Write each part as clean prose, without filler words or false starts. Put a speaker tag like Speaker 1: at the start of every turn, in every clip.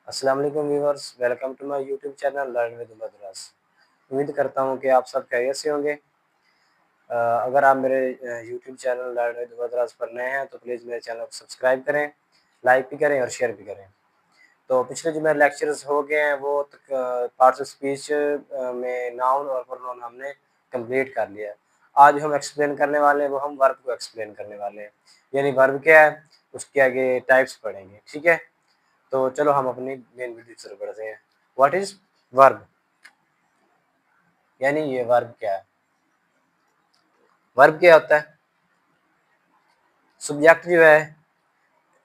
Speaker 1: अस्सलाम वालेकुम viewers, welcome to my YouTube channel learn with Madras. उम्मीद करता हूँ कि आप सब खैरियत से होंगे। अगर आप मेरे YouTube channel learn with Madras पर नए हैं तो प्लीज़ मेरे चैनल को सब्सक्राइब करें, लाइक भी करें और शेयर भी करें। तो पिछले जो मेरे लेक्चर्स हो गए हैं वो पार्ट्स ऑफ स्पीच में नाउन और प्रोनाउन हमने कंप्लीट कर लिया है। आज हम एक्सप्लेन करने वाले हैं वो हम वर्ब को एक्सप्लेन करने वाले हैं। यानी वर्ब क्या है, उसके आगे टाइप्स पढ़ेंगे, ठीक है। तो चलो हम अपनी मेन वीडियो शुरू करते हैं। व्हाट इज वर्ब, यानी ये वर्ब क्या है। वर्ब क्या होता है? सब्जेक्ट जो है,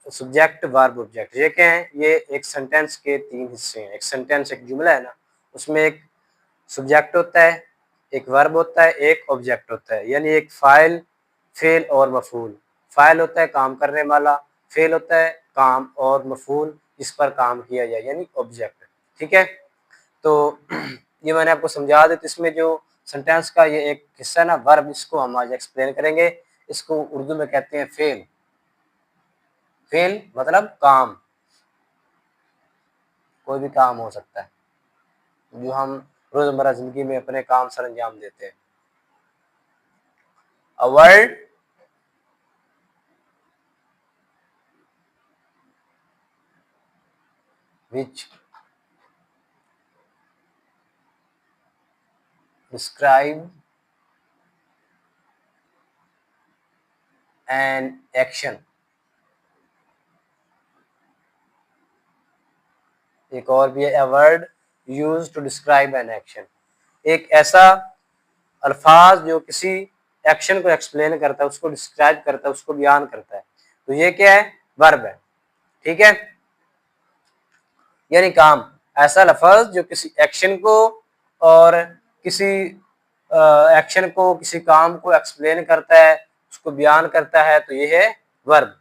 Speaker 1: सब्जेक्ट वर्ब ऑब्जेक्ट, ये क्या है? ये एक सेंटेंस के तीन हिस्से हैं। एक सेंटेंस, एक जुमला है ना, उसमें एक सब्जेक्ट होता है, एक वर्ब होता है, एक ऑब्जेक्ट होता है। यानी एक फाइल, फेल और मफूल। फाइल होता है काम करने वाला, फेल होता है काम, और मफूल जिस पर काम किया जाए, यानी ऑब्जेक्ट। ठीक है। तो ये मैंने आपको समझा दी। तो इसमें जो सेंटेंस का ये एक हिस्सा है ना, वर्ब, इसको हम आज एक्सप्लेन करेंगे। इसको उर्दू में कहते हैं फेल। फेल मतलब काम, कोई भी काम हो सकता है जो हम रोजमर्रा जिंदगी में अपने काम सर अंजाम देते हैं। A word which describe an action। एक और भी है, a word used to describe an action। एक ऐसा अल्फाज जो किसी एक्शन को एक्सप्लेन करता है, उसको डिस्क्राइब करता है, उसको बयान करता है। तो ये क्या है? वर्ब है। ठीक है। यानी काम, ऐसा लफ्ज जो किसी एक्शन को और किसी एक्शन को, किसी काम को एक्सप्लेन करता है, उसको बयान करता है, तो ये है वर्ब।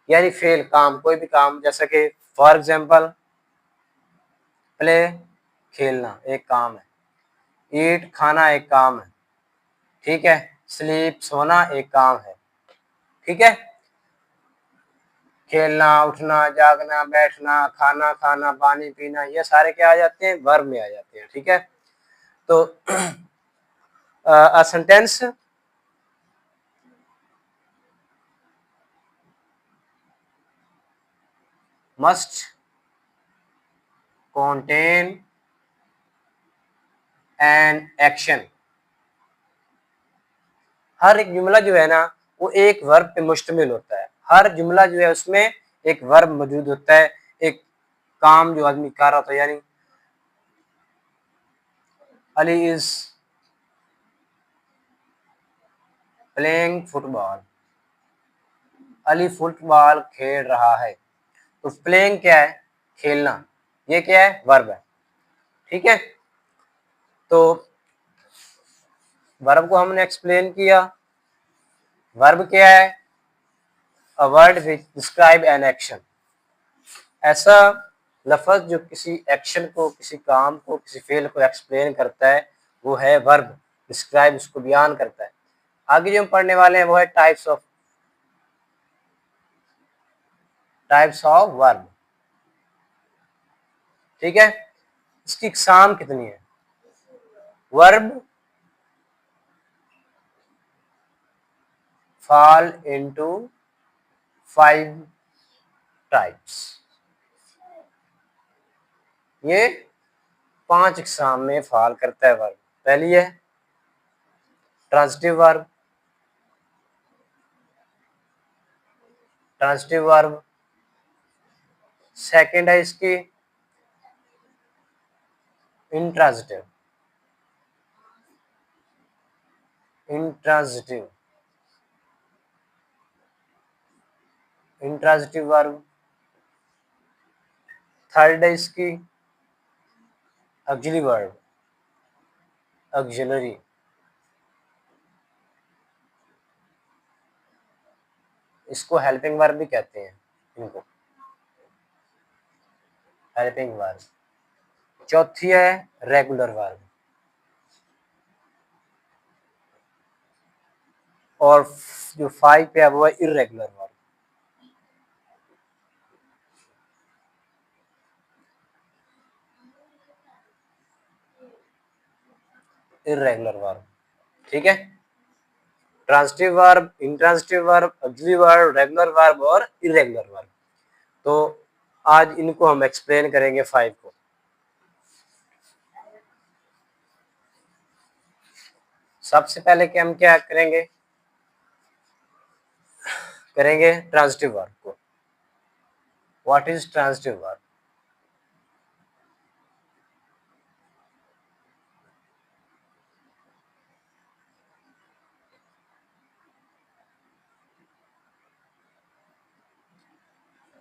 Speaker 1: यानी फेल काम, कोई भी काम, जैसा कि फॉर एग्जाम्पल प्ले खेलना एक काम है, ईट खाना एक काम है, ठीक है, स्लीप सोना एक काम है, ठीक है। खेलना, उठना, जागना, बैठना, खाना खाना, पानी पीना, ये सारे क्या आ जाते हैं? वर्ब में आ जाते हैं। ठीक है। तो a sentence must contain an action। हर एक जुमला जो है ना, वो एक वर्ब पे मुश्तमिल होता है। हर जुमला जो है उसमें एक वर्ब मौजूद होता है, एक काम जो आदमी कर रहा था। यानी Ali is playing football, Ali football खेल रहा है। तो प्लेइंग क्या है? खेलना। ये क्या है? वर्ब है। ठीक है। तो वर्ब को हमने एक्सप्लेन किया। वर्ब क्या है? A word which describe an action. ऐसा लफ्ज जो किसी एक्शन को, किसी काम को, किसी फेल को एक्सप्लेन करता है, वो है वर्ब। डिस्क्राइब उसको बयान करता है। आगे जो हम पढ़ने वाले हैं वो है टाइप्स ऑफ वर्ब। ठीक है। इसकी इकसाम कितनी है? Verb fall into 5 types. ये 5 इकसाम में फॉल करता है वर्ब। पहली है transitive verb. Transitive verb. Second है इसकी intransitive. Intransitive intransitive verb. Third है इसकी ऑक्सिलरी वर्ब। ऑक्सिलरी। इसको हेल्पिंग वर्ब भी कहते हैं, इनको हेल्पिंग वर्ब। चौथी है रेगुलर वर्ब। और जो 5 पे है वो है इर्रेगुलर वर्ब। इर्रेगुलर वर्ब, ठीक है। Transitive verb, intransitive verb, auxiliary verb, regular verb और इर्रेगुलर वर्ब। तो आज इनको हम एक्सप्लेन करेंगे 5 को। सबसे पहले कि हम क्या करेंगे ट्रांजिटिव वर्ब को। What is transitive verb?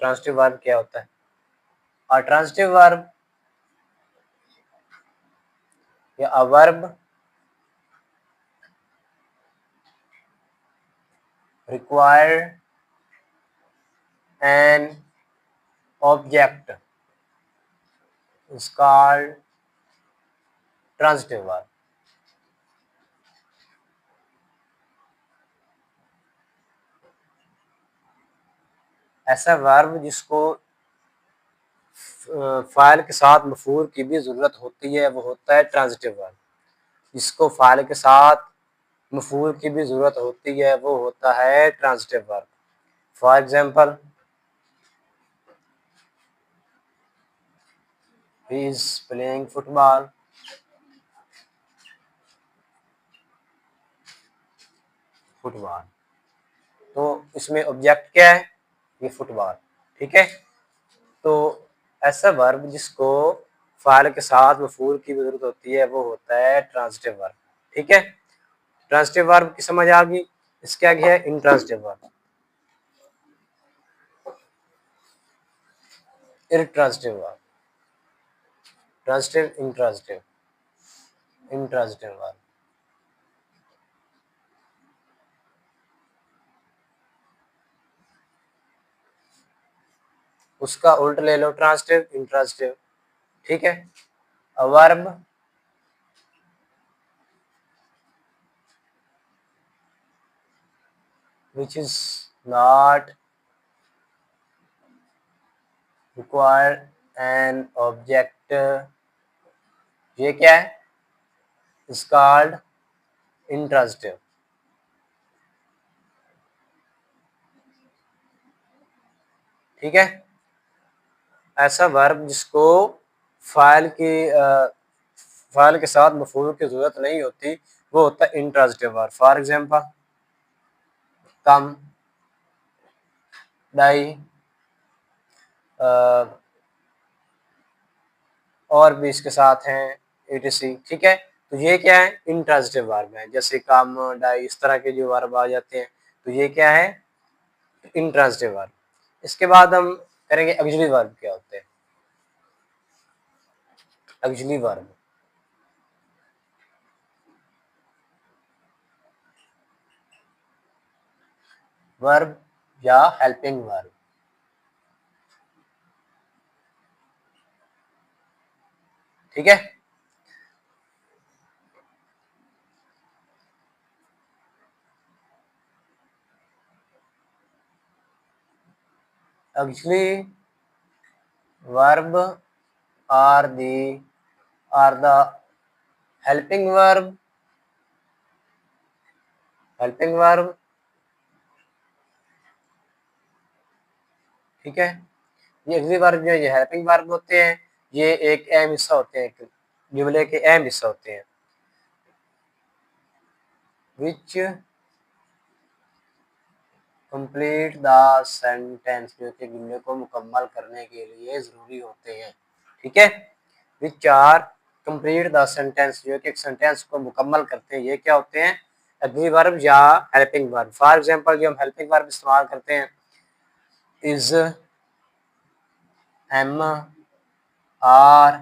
Speaker 1: Transitive verb क्या होता है? और ट्रांजिटिव वर्ब या a verb require an object is called transitive verb। ऐसा वर्ब जिसको फाइल के साथ मफूल की भी जरूरत होती है वो होता है ट्रांजिटिव वर्ब। जिसको फाइल के साथ मफूल की भी जरूरत होती है वो होता है transitive verb. For example, he is playing football। Football, तो इसमें ऑब्जेक्ट क्या है? ये फुटबॉल, ठीक है। तो ऐसा वर्ब जिसको फाइल के साथ मफूल की जरूरत होती है वो होता है ट्रांजिटिव वर्ब, ठीक है। ट्रांजिटिव वर्ब की समझ आ गई। इसके आगे है intransitive verb, intransitive verb, transitive, intransitive, intransitive verb. उसका उल्ट ले लो, ट्रांजिटिव, इंट्रांजिटिव, ठीक है। A verb which is not require an object, ये क्या है? is called intransitive, ठीक है। ऐसा वर्ब जिसको फाइल की फाइल के साथ मफूल की जरूरत नहीं होती वो होता है intransitive verb. For example, come, die, और भी इसके साथ हैं etc, ठीक है। तो ये क्या है? इंट्रांजिटिव वर्ब है। जैसे कम, डाई, इस तरह के जो वर्ब आ जाते हैं तो ये क्या है? Intransitive verb. इसके बाद हम करेंगे ऑक्सिलरी वर्ब क्या होते हैं। ऑक्सिलरी वर्ब, वर्ब या हेल्पिंग वर्ब, ठीक है। Auxiliary verb are the helping verb, ठीक है। ये ऑक्सिलरी वर्ब जो है ये हेल्पिंग वर्ब होते हैं। ये एक अहम हिस्सा होते हैं, जुमले के अहम हिस्सा होते हैं। विच कंप्लीट द सेंटेंस, जो कि जुमले को मुकम्मल करने के लिए जरूरी होते हैं, ठीक है। Which are complete the sentence, जो कि एक सेंटेंस को मुकम्मल करते हैं, ये क्या होते हैं? ऑक्सिलरी वर्ब या हेल्पिंग वर्ब। फॉर एग्जांपल, जो हम हेल्पिंग वर्ब इस्तेमाल करते हैं, इज, एम, आर,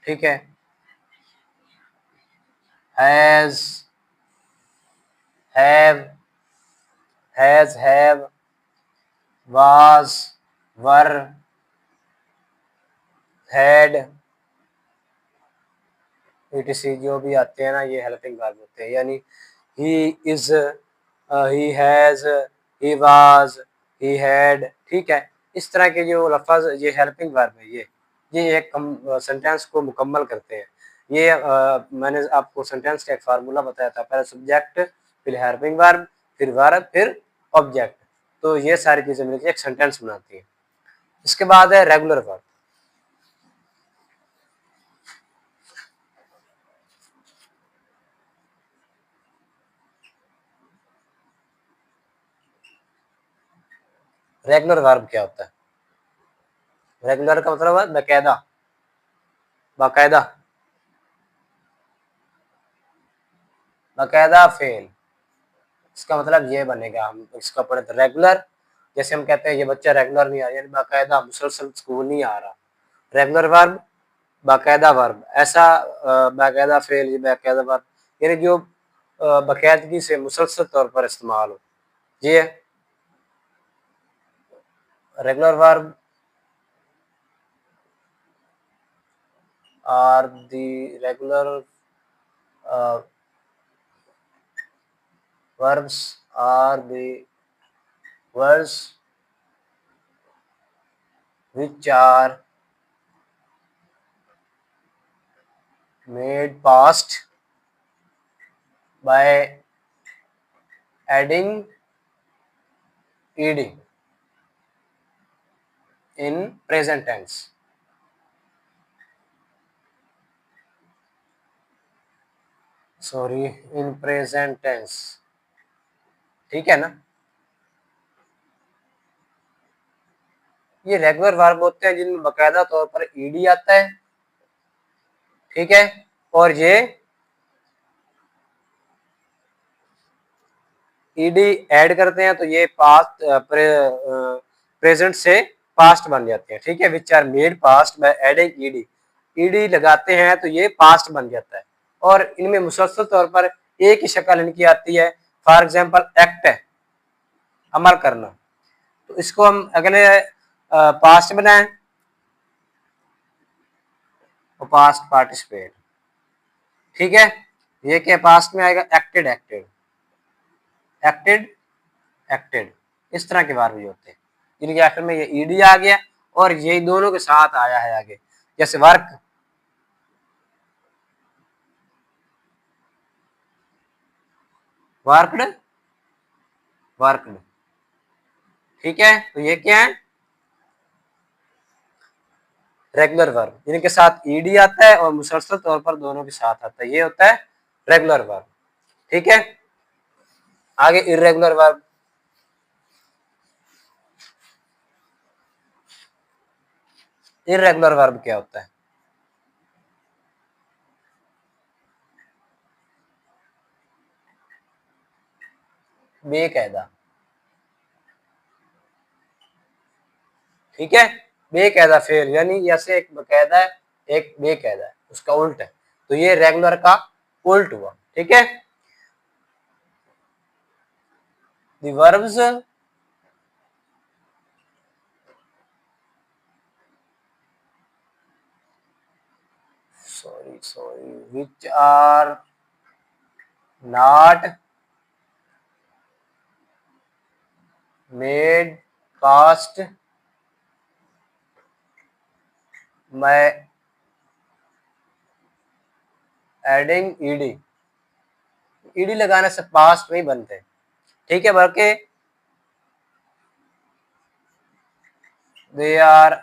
Speaker 1: ठीक है, has, have, was, were, had etc, जो भी आते हैं ना ये हेल्पिंग वर्ब होते हैं। यानी he is, he has, he was, he had, ठीक है। इस तरह के जो लफ्ज ये हेल्पिंग वर्ब है, ये एक सेंटेंस को मुकम्मल करते हैं। ये मैंने आपको सेंटेंस का एक फार्मूला बताया था, पहले सब्जेक्ट, फिर हेल्पिंग वर्ब, फिर वर्ब, फिर ऑब्जेक्ट। तो ये सारी चीजें मिलकर एक सेंटेंस बनाती है। इसके बाद है रेगुलर वर्ब। रेगुलर वर्ब क्या होता है? रेगुलर का मतलब है बाकायदा, बाकायदा, बाकायदा फेल। इसका मतलब ये बनेगा, हम इसका पढ़े तो रेगुलर, जैसे हम कहते हैं ये बच्चा रेगुलर नहीं आ रहा, यानी बाकायदा मुसलसल स्कूल नहीं आ रहा। रेगुलर वर्ब, बाकायदा वर्ब, ऐसा बाकायदा फेल, बाकायदा वर्ब, यानी जो बाकायदगी से मुसलसल तौर पर इस्तेमाल हो। ये regular verb are the regular verbs are the words which are made past by adding ed in present tense. Sorry, in present tense. ठीक है ना? ये रेगुलर वर्ब होते हैं जिनमें बाकायदा तौर पर ईडी आता है, ठीक है, और ये ईडी ऐड करते हैं तो ये पास्ट प्रेजेंट से पास्ट बन जाते हैं, ठीक है, which are made past by adding ED. ED लगाते हैं तो ये पास्ट बन जाता है, और इनमें मुसलसल तौर पर एक ही शक्ल इनकी आती है। फॉर एग्जाम्पल एक्ट है, अमल करना, तो इसको हम अगले पास्ट बनाएं, पास्ट पार्टिसिपेट, ठीक है। ये क्या पास्ट में आएगा? एक्टेड, एक्टेड, एक्टेड, एक्टेड, इस तरह के वर्ब भी होते हैं जिनके आखिर में ये ईडी आ गया और ये दोनों के साथ आया है आगे, जैसे वर्क, वर्कड, वर्कड, ठीक है। तो ये क्या है? रेगुलर वर्ब, जिनके साथ ईडी आता है और मुसलसल तौर पर दोनों के साथ आता है, ये होता है रेगुलर वर्ब, ठीक है। आगे इर्रेगुलर वर्ब। इर्रेगुलर वर्ब क्या होता है? बेकायदा, ठीक है, बेकायदा फेल, यानी जैसे एक बकायदा है एक बेकायदा है, उसका उल्ट है, तो ये रेगुलर का उल्ट हुआ, ठीक है। The verbs which are not made past by adding ed, ed लगाने से पास्ट नहीं बनते, ठीक है, बल्कि they are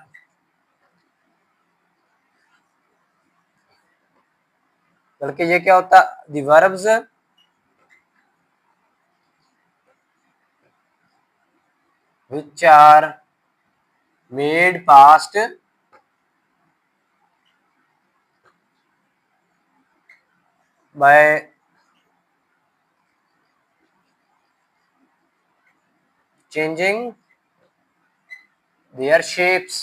Speaker 1: बल्कि ये क्या होता? the verbs which are made past by changing their shapes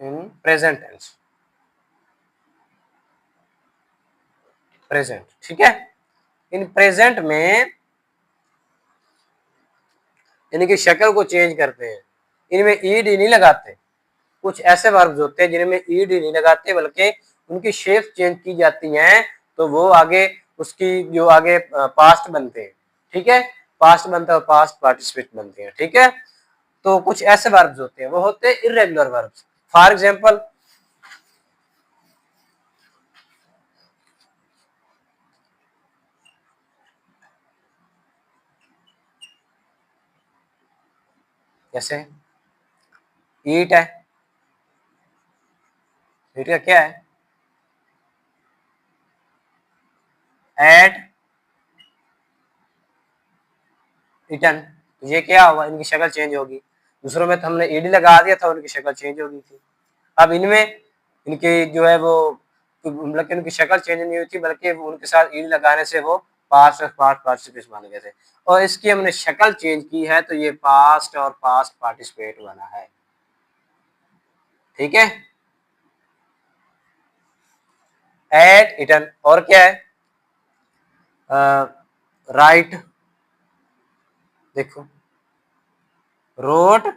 Speaker 1: in present tense, present, ठीक है। इन प्रेजेंट में इनकी शक्ल को चेंज करते हैं, इनमें ईडी नहीं लगाते। कुछ ऐसे वर्ब्स होते हैं जिनमें ईडी नहीं लगाते बल्कि उनकी शेप चेंज की जाती हैं, तो वो आगे उसकी जो आगे पास्ट बनते हैं, ठीक है, पास्ट बनता है और पास्ट पार्टिसिपेट बनते हैं, ठीक है। तो कुछ ऐसे वर्ब्स होते हैं वो होते हैं इर्रेगुलर वर्ब्स। फॉर एग्जांपल कैसे? ईट है, ईट का क्या है? Ate eaten. ये क्या हुआ, इनकी शक्ल चेंज होगी। दूसरों में तो हमने ईडी लगा दिया था, उनकी शक्ल चेंज हो गई थी। अब इनमें इनकी जो है वो मतलब कि उनकी शक्ल चेंज नहीं हुई थी, बल्कि उनके साथ ईडी लगाने से वो पास्ट और पास्ट पार्टिसिपेट बन गए थे, और इसकी हमने शक्ल चेंज की है, तो ये पास्ट और पास्ट पार्टिसिपेट बना है। ठीक है, एट इटन। और क्या है? राइट, देखो, रोट,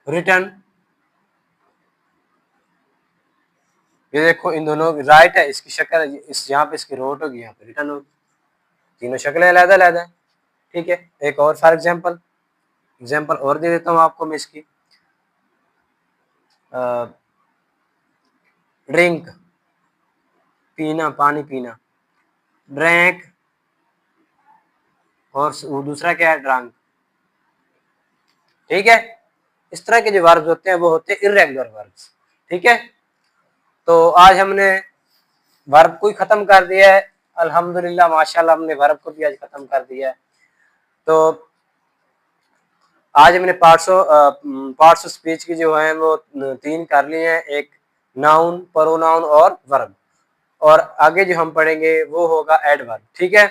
Speaker 1: रिटर्न। ये देखो, इन दोनों राइट है, इसकी शक्ल इस यहाँ पे इसकी रोट होगी, यहाँ पे रिटर्न होगी, तीनों शक्लें अलग अलग है। ठीक है, एक और फॉर एग्जाम्पल और दे देता हूँ आपको मैं इसकी। ड्रिंक, पीना, पानी पीना। ड्रैंक, और वो दूसरा क्या है? ड्रंक। ठीक है, इस तरह के जो वर्ब्स होते हैं वो होते हैं इर्रेगुलर वर्ब्स। ठीक है, तो आज हमने वर्ब को ही खत्म कर दिया है, अल्हम्दुलिल्लाह माशाल्लाह, हमने वर्ब को भी आज खत्म कर दिया है। तो आज हमने पार्ट्स ऑफ स्पीच की जो है वो 3 कर लिए हैं, एक नाउन, प्रोनाउन और वर्ब, और आगे जो हम पढ़ेंगे वो होगा एडवर्ब। ठीक है,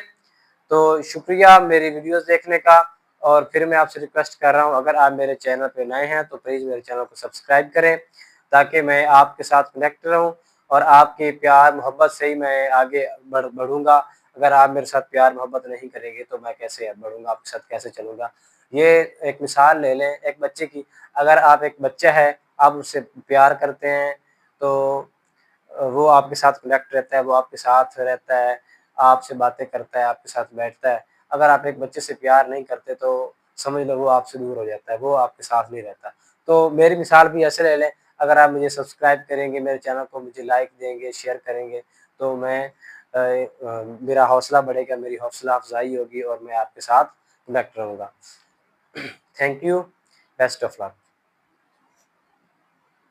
Speaker 1: तो शुक्रिया मेरी वीडियोस देखने का, और फिर मैं आपसे रिक्वेस्ट कर रहा हूँ, अगर आप मेरे चैनल पे नए हैं तो प्लीज़ मेरे चैनल को सब्सक्राइब करें, ताकि मैं आपके साथ कनेक्ट रहूँ, और आपके प्यार मोहब्बत से ही मैं आगे बढ़ूँगा। अगर आप मेरे साथ प्यार मोहब्बत नहीं करेंगे तो मैं कैसे बढ़ूँगा, आपके साथ कैसे चलूँगा। ये एक मिसाल ले लें एक बच्चे की, अगर आप एक बच्चा है, आप उससे प्यार करते हैं, तो वो आपके साथ कनेक्ट रहता है, वो आपके साथ रहता है, आपसे बातें करता है, आपके साथ बैठता है। अगर आप एक बच्चे से प्यार नहीं करते तो समझ लो वो आपसे दूर हो जाता है, वो आपके साथ नहीं रहता। तो मेरी मिसाल भी ऐसे ले लें, अगर आप मुझे सब्सक्राइब करेंगे, मेरे चैनल को मुझे लाइक देंगे, शेयर करेंगे, तो मेरा हौसला बढ़ेगा, मेरी हौसला अफ़ज़ाई होगी, और मैं आपके साथ कनेक्ट रहूँगा। Thank you, best of luck.